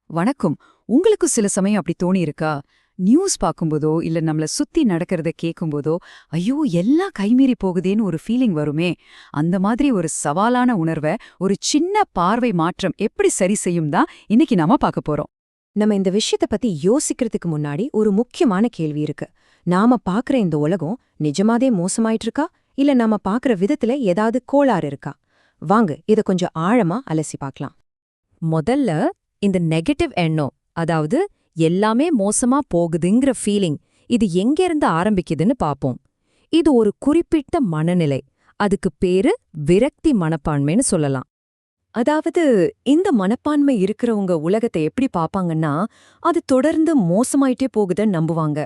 வணக்கம். உங்களுக்கு சில சமயம் அப்படி தோணி இருக்கா? நியூஸ் பார்க்கும்போதோ இல்ல நம்மள சுத்தி நடக்கிறத கேட்கும்போதோ, ஐயோ எல்லாம் கைமீறி போகுதேன்னு ஒரு ஃபீலிங் வருமே. அந்த மாதிரி ஒரு சவாலான உணர்வ ஒரு சின்ன பார்வை மாற்றம் எப்படி சரி செய்யும் தான் இன்னைக்கு நாம பார்க்க போறோம். நம்ம இந்த விஷயத்த பத்தி யோசிக்கிறதுக்கு முன்னாடி ஒரு முக்கியமான கேள்வி இருக்கு. நாம பாக்குற இந்த உலகம் நிஜமாதே மோசமாயிட்டு இருக்கா, இல்ல நாம பாக்குற விதத்துல ஏதாவது கோளாறு இருக்கா? வாங்க இத கொஞ்சம் ஆழமா அலசி பார்க்கலாம். முதல்ல இந்த நெகட்டிவ் எண்ணம், அதாவது எல்லாமே மோசமா போகுதுங்கிற ஃபீலிங், இது எங்கேருந்து ஆரம்பிக்குதுன்னு பாப்போம். இது ஒரு குறிப்பிட்ட மனநிலை. அதுக்கு பேரு விரக்தி மனப்பான்மைன்னு சொல்லலாம். அதாவது இந்த மனப்பான்மை இருக்கிறவங்க உலகத்தை எப்படி பாப்பாங்கன்னா, அது தொடர்ந்து மோசமாயிட்டே போகுதுன்னு நம்புவாங்க.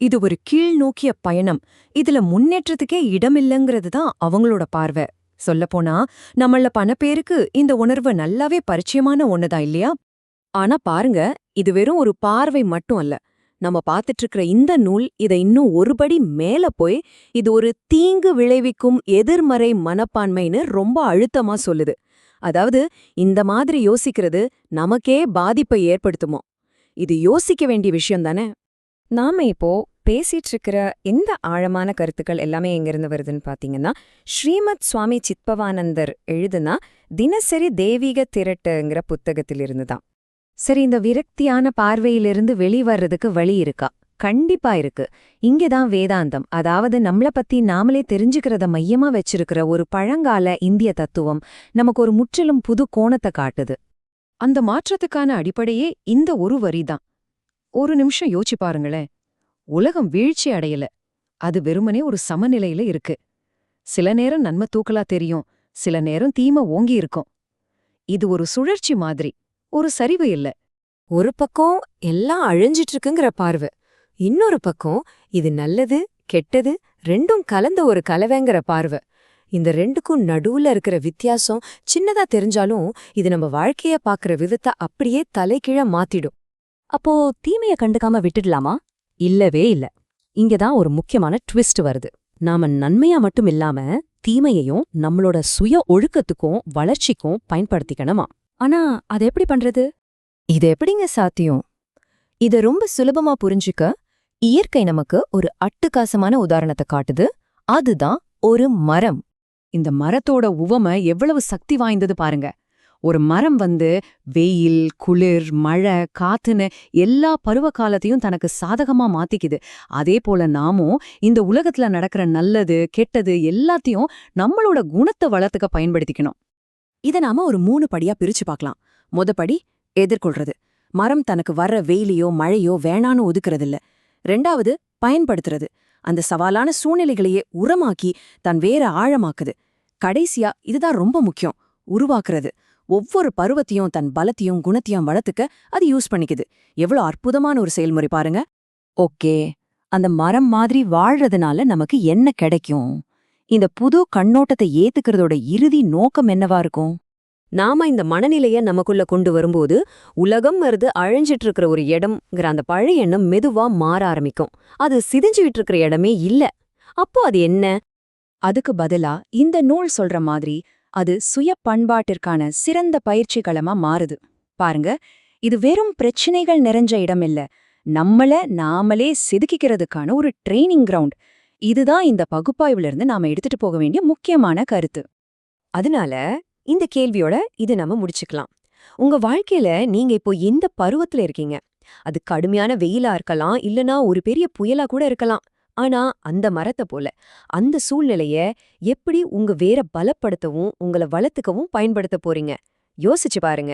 இது ஒரு கீழ் நோக்கிய பயணம், இதுல முன்னேற்றத்துக்கே இடமில்லைங்கிறது தான் அவங்களோட பார்வை. சொல்லப்போனா நம்மள பல பேருக்கு இந்த உணர்வு நல்லாவே பரிச்சயமான ஒண்ணுதான் இல்லையா? ஆனா பாருங்க, இது வெறும் ஒரு பார்வை மட்டும் அல்ல. நம்ம பார்த்துட்டு இருக்கிற இந்த நூல் இதை இன்னும் ஒருபடி மேல போய் இது ஒரு தீங்கு விளைவிக்கும் எதிர்மறை மனப்பான்மைன்னு ரொம்ப அழுத்தமா சொல்லுது. அதாவது இந்த மாதிரி யோசிக்கிறது நமக்கே பாதிப்பை ஏற்படுத்துமோ? இது யோசிக்க வேண்டிய விஷயம் தானே? நாம இப்போ பேசிட்டு இருக்கிற இந்த ஆழமான கருத்துக்கள் எல்லாமே எங்கிருந்து வருதுன்னு பாத்தீங்கன்னா, ஸ்ரீமத் சுவாமி சித்பவானந்தர் எழுதுனா தினசரி தெய்வீக திரட்டுங்கிற புத்தகத்திலிருந்து தான். சரி, இந்த விரக்தியான பார்வையிலிருந்து வெளிவர்றதுக்கு வழி இருக்கா? கண்டிப்பா இருக்கு. இங்கதான் வேதாந்தம், அதாவது நம்மள பத்தி நாமளே தெரிஞ்சுக்கிறத மையமா வச்சிருக்கிற ஒரு பழங்கால இந்திய தத்துவம் நமக்கு ஒரு முற்றிலும் புது கோணத்தை காட்டுது. அந்த மாற்றத்துக்கான அடிப்படையே இந்த ஒரு வரிதான். ஒரு நிமிஷம் யோசிச்சு பாருங்களேன். உலகம் வீழ்ச்சி அடையல, அது வெறுமனே ஒரு சமநிலையில இருக்கு. சில நேரம் நன்மை தூக்கலா தெரியும், சில நேரம் தீமை ஓங்கி இருக்கும். இது ஒரு சுழற்சி மாதிரி, ஒரு சரிவு இல்ல. ஒரு பக்கம் எல்லாம் அழிஞ்சிட்டு இருக்குங்கிற பார்வை, இன்னொரு பக்கம் இது நல்லது கெட்டது ரெண்டும் கலந்த ஒரு கலவைங்கிற பார்வை. இந்த ரெண்டுக்கும் நடுவுல இருக்கிற வித்தியாசம் சின்னதா தெரிஞ்சாலும் இது நம்ம வாழ்க்கைய பாக்குற விதத்தை அப்படியே தலைகீழ மாத்திடும். அப்போ தீமைய கண்டுக்காம விட்டுடலாமா? இல்லவே இல்ல. இங்கதான் ஒரு முக்கியமான ட்விஸ்ட் வருது. நாம நன்மையா மட்டும் இல்லாம தீமையையும் நம்மளோட சுய ஒழுக்கத்துக்கும் வளர்ச்சிக்கும் பயன்படுத்திக்கணுமா? ஆனா அது எப்படி பண்றது? இது எப்படிங்க சாத்தியம்? இத ரொம்ப சுலபமா புரிஞ்சுக்க இயற்கை நமக்கு ஒரு அட்டுக்காசமான உதாரணத்தை காட்டுது. அதுதான் ஒரு மரம். இந்த மரத்தோட உவமை எவ்வளவு சக்தி வாய்ந்தது பாருங்க. ஒரு மரம் வெயில், குளிர், மழை, காத்துன்னு எல்லா பருவ காலத்தையும் தனக்கு சாதகமா மாத்திக்குது. அதே போல நாமும் இந்த உலகத்துல நடக்கிற நல்லது கெட்டது எல்லாத்தையும் நம்மளோட குணத்தை வளர்த்துக்க பயன்படுத்திக்கணும். இத நாம ஒரு 3 படியா பிரிச்சு பார்க்கலாம். மொதப்படி எதிர்கொள்றது. மரம் தனக்கு வர்ற வெயிலையோ மழையோ வேணான்னு ஒதுக்குறதில்ல. 2வது பயன்படுத்துறது. அந்த சவாலான சூழ்நிலைகளையே உரமாக்கி தன் வேற ஆழமாக்குது. கடைசியா இதுதான் ரொம்ப முக்கியம், உருவாக்குறது. ஒவ்வொரு பருவத்தையும் தன் பலத்தையும் குணத்தையும் வளர்த்துக்க அது யூஸ் பண்ணிக்குது. எவ்வளவு அற்புதமான ஒரு செயல்முறை பாருங்க. ஓகே, அந்த மரம் மாதிரி வாழ்றதுனால நமக்கு என்ன கிடைக்கும்? இந்த புது கண்ணோட்டத்தை ஏத்துக்கிறதோட இறுதி நோக்கம் என்னவா இருக்கும்? நாம இந்த மனநிலைய நமக்குள்ள கொண்டு வரும்போது உலகம் வருது அழிஞ்சிட்டு இருக்கிற ஒரு இடம்ங்கிற அந்த பழைய எண்ணம் மெதுவா மாற ஆரம்பிக்கும். அது சிதைஞ்சுகிட்டு இருக்கிற இடமே இல்ல. அப்போ அது என்ன? அதுக்கு பதிலா இந்த நூல் சொல்ற மாதிரி அது சுய பண்பாட்டிற்கான சிறந்த பயிற்சி களமா மாறுது. பாருங்க, இது வெறும் பிரச்சனைகள் நிறைஞ்ச இடம் இல்ல, நம்மள நாமளே செதுக்கிக்கிறதுக்கான ஒரு ட்ரெய்னிங் கிரவுண்ட். இதுதான் இந்த பகுப்பாய்விலிருந்து நாம எடுத்துட்டு போக வேண்டிய முக்கியமான கருத்து. அதனால இந்த கேள்வியோட இது நம்ம முடிச்சுக்கலாம். உங்க வாழ்க்கையில நீங்க இப்போ எந்த பருவத்துல இருக்கீங்க? அது கடுமையான வெயிலா இருக்கலாம், இல்லனா ஒரு பெரிய புயலா கூட இருக்கலாம். ஆனா அந்த மரத்தை போல அந்த சூழ்நிலைய எப்படி உங்க வேற பலப்படுத்தவும் உங்கள வளர்த்துக்கவும் பயன்படுத்த போறீங்க? யோசிச்சு பாருங்க.